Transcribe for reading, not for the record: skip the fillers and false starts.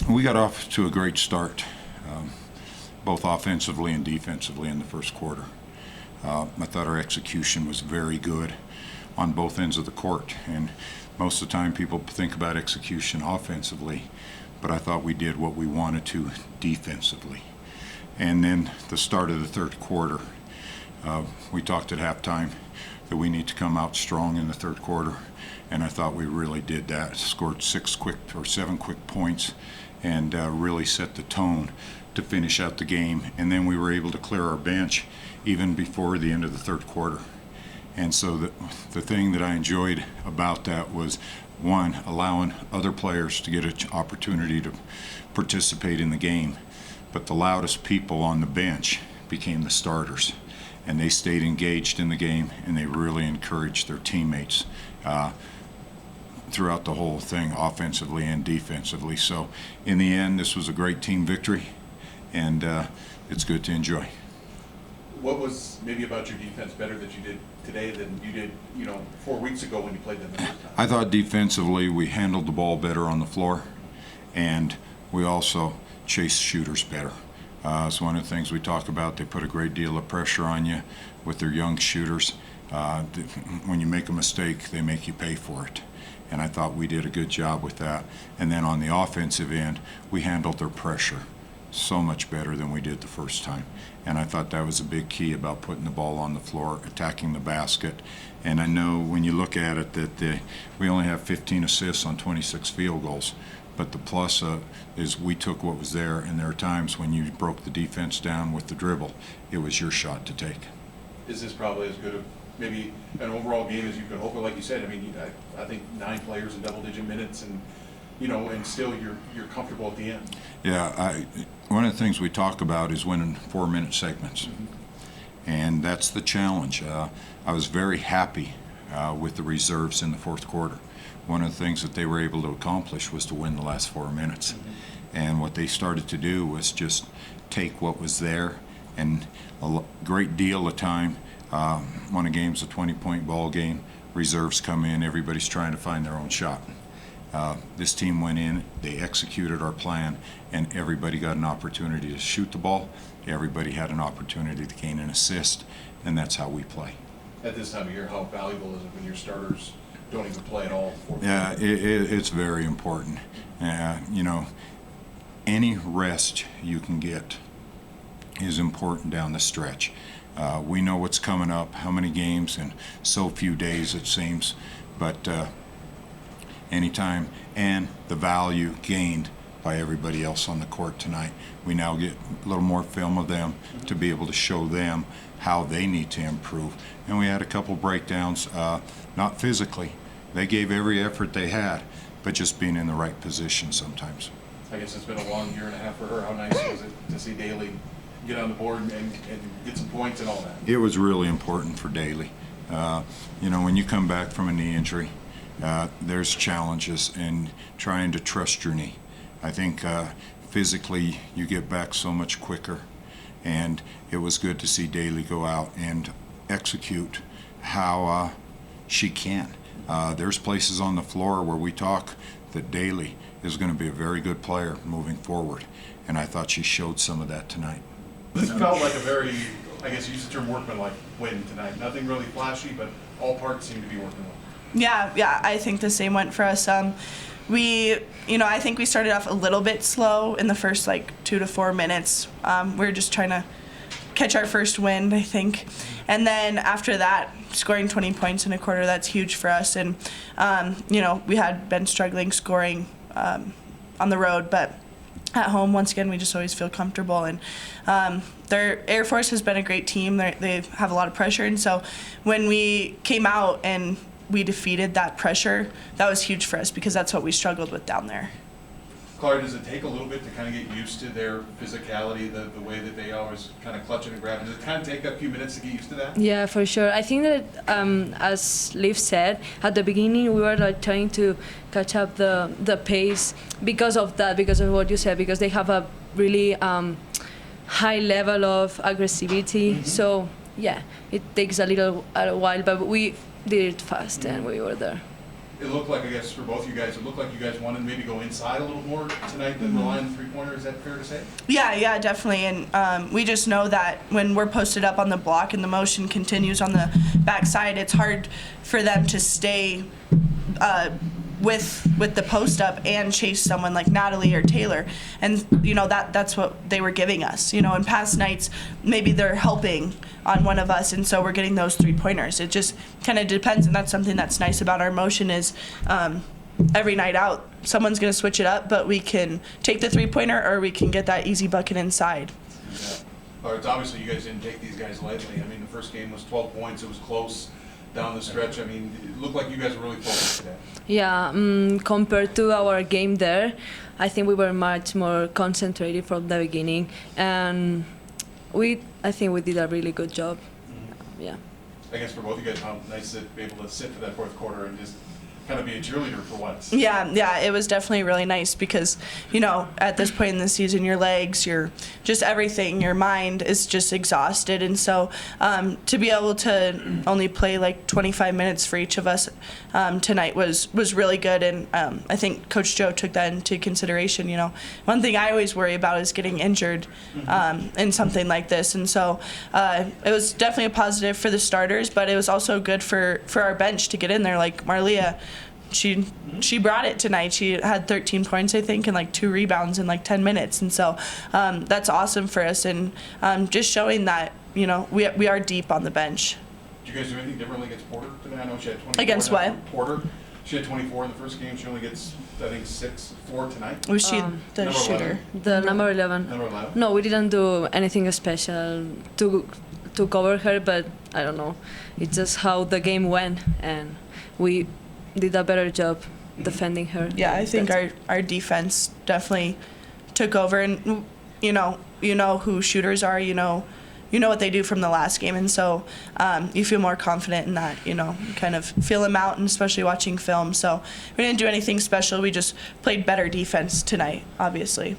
We got off to a great start, both offensively and defensively in the first quarter. I thought our execution was very good on both ends of the court, and most of the time people think about execution offensively, but I thought we did what we wanted to defensively. And then the start of the third quarter, we talked at halftime that we need to come out strong in the third quarter, and I thought we really did that. Scored 7 quick points and really set the tone to finish out the game. And then we were able to clear our bench even before the end of the third quarter. And so the thing that I enjoyed about that was, one, allowing other players to get an opportunity to participate in the game, but the loudest people on the bench became the starters, and they stayed engaged in the game, and they really encouraged their teammates throughout the whole thing, offensively and defensively. So in the end, this was a great team victory, and it's good to enjoy. What was maybe about your defense better that you did today than you did, 4 weeks ago when you played them the first time? I thought defensively we handled the ball better on the floor, and we also chased shooters better. It's one of the things we talk about. They put a great deal of pressure on you with their young shooters. When you make a mistake, they make you pay for it. And I thought we did a good job with that. And then on the offensive end, we handled their pressure so much better than we did the first time. And I thought that was a big key about putting the ball on the floor, attacking the basket. And I know when you look at it that we only have 15 assists on 26 field goals. But the plus is we took what was there, and there are times when you broke the defense down with the dribble, it was your shot to take. Is this probably as good of maybe an overall game as you could hope for? Like you said, I mean, I think 9 players in double-digit minutes, and and still you're comfortable at the end. Yeah, one of the things we talk about is winning 4-minute segments, Mm-hmm. and that's the challenge. I was very happy with the reserves in the fourth quarter. One of the things that they were able to accomplish was to win the last 4 minutes. Mm-hmm. And what they started to do was just take what was there, and a great deal of time, when a game's a 20-point ball game, reserves come in, everybody's trying to find their own shot. This team went in, they executed our plan, and everybody got an opportunity to shoot the ball. Everybody had an opportunity to gain an assist, and that's how we play. At this time of year, how valuable is it when your starters don't even play at all? Yeah, it's very important. Any rest you can get is important down the stretch. We know what's coming up, how many games in so few days it seems, but anytime, and the value gained by everybody else on the court tonight. We now get a little more film of them to be able to show them how they need to improve. And we had a couple breakdowns, not physically. They gave every effort they had, but just being in the right position sometimes. I guess it's been a long year and a half for her. How nice was it to see Daly get on the board and get some points and all that? It was really important for Daly. When you come back from a knee injury, there's challenges in trying to trust your knee. I think physically you get back so much quicker, and it was good to see Daly go out and execute how she can. There's places on the floor where we talk that Daly is going to be a very good player moving forward, and I thought she showed some of that tonight. It felt like a very, I guess you use the term workmanlike win tonight. Nothing really flashy, but all parts seem to be working well. Yeah, I think the same went for us. I think we started off a little bit slow in the first 2 to 4 minutes. We were just trying to catch our first wind, I think. And then after that, scoring 20 points in a quarter, that's huge for us. And, we had been struggling scoring on the road, but at home, once again, we just always feel comfortable. And their Air Force has been a great team. They have a lot of pressure. And so when we came out and we defeated that pressure, that was huge for us because that's what we struggled with down there. Clara, does it take a little bit to kind of get used to their physicality, the way that they always kind of clutch it and grab it? Does it kind of take a few minutes to get used to that? Yeah, for sure. I think that, as Liv said, at the beginning we were trying to catch up the pace because of that, because of what you said, because they have a really high level of aggressivity. Mm-hmm. So, yeah, it takes a little while, but we did it fast and we were there. it looked like, I guess, for both you guys, it looked like you guys wanted to maybe go inside a little more tonight than rely on the three-pointer. Is that fair to say? Yeah, definitely. And we just know that when we're posted up on the block and the motion continues on the backside, it's hard for them to stay with the post up and chase someone like Natalie or Taylor. And, that's what they were giving us. In past nights, maybe they're helping on one of us, and so we're getting those three-pointers. It just kind of depends, and that's something that's nice about our motion is every night out, someone's going to switch it up, but we can take the three-pointer or we can get that easy bucket inside. Yeah. But it's obviously you guys didn't take these guys lightly. I mean, the first game was 12 points. It was close down the stretch. I mean, it looked like you guys were really focused today. Yeah, compared to our game there, I think we were much more concentrated from the beginning, and I think we did a really good job. Mm-hmm. Yeah. I guess for both of you guys, how nice to be able to sit for that fourth quarter and just kind of be a cheerleader for once. Yeah, it was definitely really nice because, at this point in the season, your legs, your just everything, your mind is just exhausted. And so to be able to only play like 25 minutes for each of us tonight was really good. And I think Coach Joe took that into consideration. One thing I always worry about is getting injured in something like this. And so it was definitely a positive for the starters, but it was also good for our bench to get in there. Like Marlia, she brought it tonight. She had 13 points, I think, and like 2 rebounds in like 10 minutes. And so that's awesome for us, and just showing that, we are deep on the bench. Did you guys do anything differently against Porter today? I know she had 24. Against now. what? Porter. She had 24 in the first game. She only gets, I think, 4 tonight. Was she the number shooter? 11. The number 11. Number 11? No, we didn't do anything special to cover her, but I don't know. It's just how the game went, and we did a better job defending her. Yeah, I think That's our defense definitely took over, and you know who shooters are. You know what they do from the last game, and so you feel more confident in that. Kind of feel them out, and especially watching film. So we didn't do anything special. We just played better defense tonight, obviously.